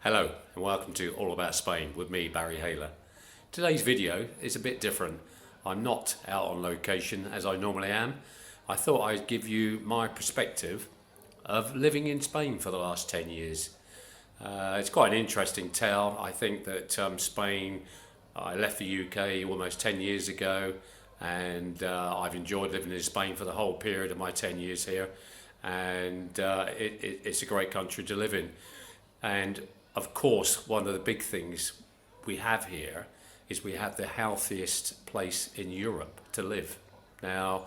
Hello and welcome to All About Spain with me, Barry Hayler. Today's video is a bit different. I'm not out on location as I normally am. I thought I'd give you my perspective of living in Spain for the last 10 years. It's quite an interesting tale. I think that Spain, I left the UK almost 10 years ago, and I've enjoyed living in Spain for the whole period of my 10 years here, and it's a great country to live in. And of course, one of the big things we have here is we have the healthiest place in Europe to live. Now,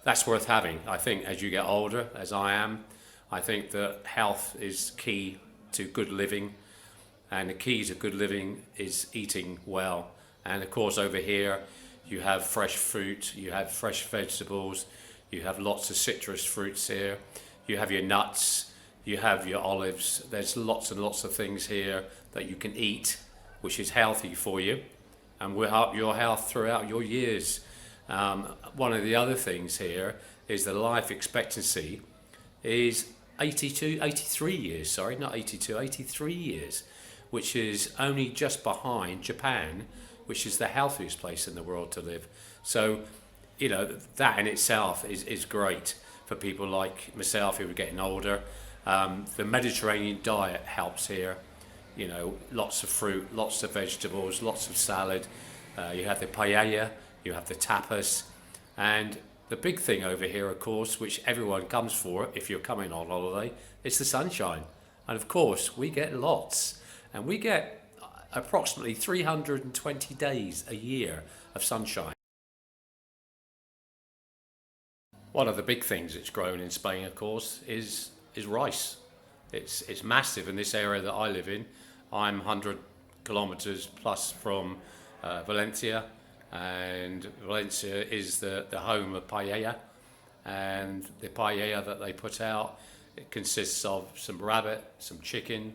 that's worth having. I think as you get older, as I am, I think that health is key to good living, and the key to good living is eating well. And of course, over here, you have fresh fruit, you have fresh vegetables, you have lots of citrus fruits here, you have your nuts, you have your olives. There's lots and lots of things here that you can eat, which is healthy for you and will help your health throughout your years. One of the other things here is the life expectancy is 83 years, sorry, not 82, 83 years, which is only just behind Japan, which is the healthiest place in the world to live. So, that in itself is great for people like myself who are getting older. The Mediterranean diet helps here. Lots of fruit, lots of vegetables, lots of salad. You have the paella, you have the tapas, and the big thing over here, of course, which everyone comes for if you're coming on holiday, is the sunshine. And of course, we get lots, and we get approximately 320 days a year of sunshine. One of the big things that's grown in Spain, of course, is rice. It's massive in this area that I live in. I'm 100 kilometers plus from Valencia, and Valencia is the home of paella. And the paella that they put out, it consists of some rabbit, some chicken.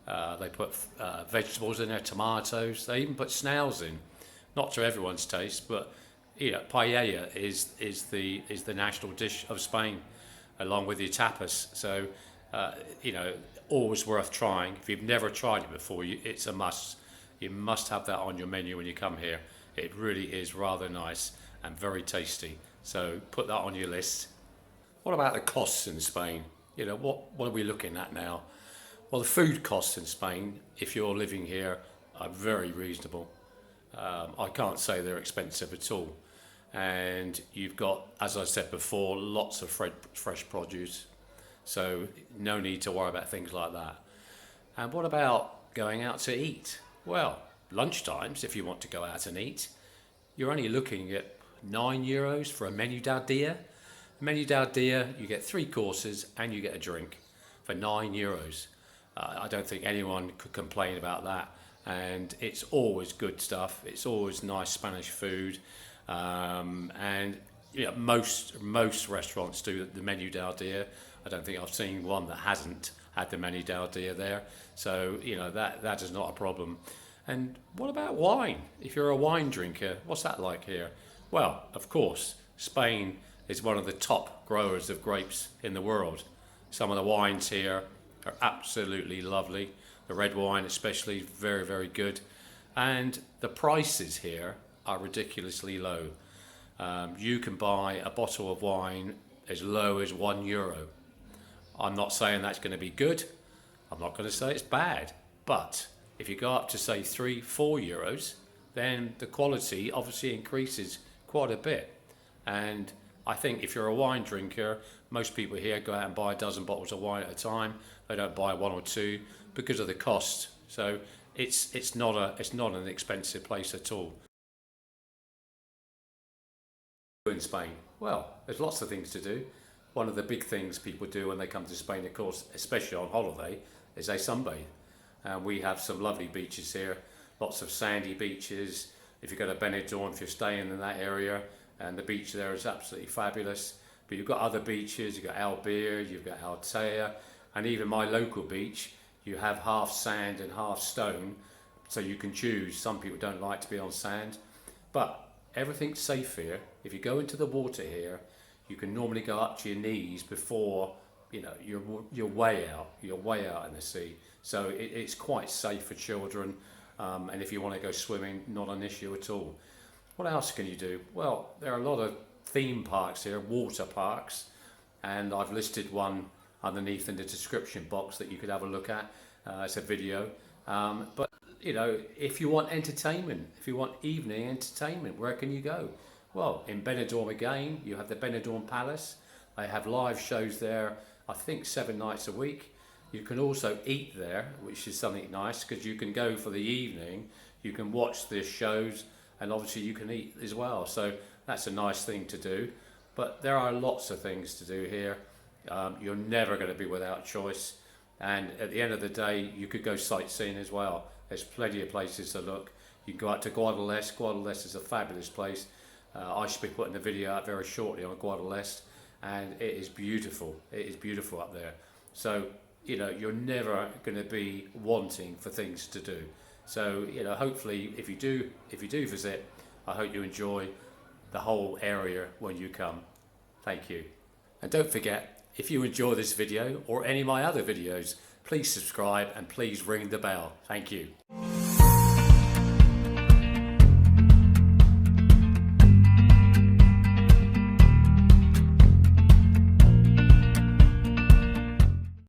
They put vegetables in there, tomatoes. They even put snails in. Not to everyone's taste, but paella is the national dish of Spain, along with your tapas. So, always worth trying. If you've never tried it before, it's a must. You must have that on your menu when you come here. It really is rather nice and very tasty. So put that on your list. What about the costs in Spain? What are we looking at now? Well, the food costs in Spain, if you're living here, are very reasonable. I can't say they're expensive at all. And you've got, as I said before, lots of fresh produce. So no need to worry about things like that. And what about going out to eat? Well, lunchtimes, if you want to go out and eat, you're only looking at €9 for a menu del dia. Menu del dia, you get 3 courses and you get a drink for €9. I don't think anyone could complain about that. And it's always good stuff. It's always nice Spanish food. And most restaurants do the menu del dia. I don't think I've seen one that hasn't had the menu del dia there. So that is not a problem. And what about wine? If you're a wine drinker, what's that like here? Well, of course, Spain is one of the top growers of grapes in the world. Some of the wines here are absolutely lovely. The red wine especially, very, very good. And the prices here are ridiculously low. You can buy a bottle of wine as low as €1. I'm not saying that's going to be good. I'm not going to say it's bad. But if you go up to say €3, €4, then the quality obviously increases quite a bit. And I think if you're a wine drinker, most people here go out and buy a dozen bottles of wine at a time. They don't buy 1 or 2 because of the cost. So it's not an expensive place at all. In Spain, well, there's lots of things to do. One of the big things people do when they come to Spain, of course, especially on holiday, is they sunbathe. We have some lovely beaches here, lots of sandy beaches. If you go to Benidorm, if you're staying in that area, and the beach there is absolutely fabulous. But you've got other beaches, you've got Albir, you've got Altea, and even my local beach, you have half sand and half stone, so you can choose. Some people don't like to be on sand, but everything's safe here. If you go into the water here, you can normally go up to your knees before you know, you're way out. You're way out in the sea, so it's quite safe for children. And if you want to go swimming, not an issue at all. What else can you do? Well, there are a lot of theme parks here, water parks, and I've listed one underneath in the description box that you could have a look at. It's a video. But you know, if you want entertainment, if you want evening entertainment, where can you go? Well, in Benidorm again, you have the Benidorm Palace. They have live shows there, I think 7 nights a week. You can also eat there, which is something nice, because you can go for the evening, you can watch the shows, and obviously you can eat as well. So that's a nice thing to do. But there are lots of things to do here. You're never going to be without choice. And at the end of the day, you could go sightseeing as well. There's plenty of places to look. You can go out to Guadalest. Guadalest is a fabulous place. I should be putting a video out very shortly on Guadalest, and it is beautiful. It is beautiful up there. So, you know, you're never going to be wanting for things to do. So, you know, hopefully if you do visit, I hope you enjoy the whole area when you come. Thank you. And don't forget, if you enjoy this video or any of my other videos, please subscribe and please ring the bell. Thank you.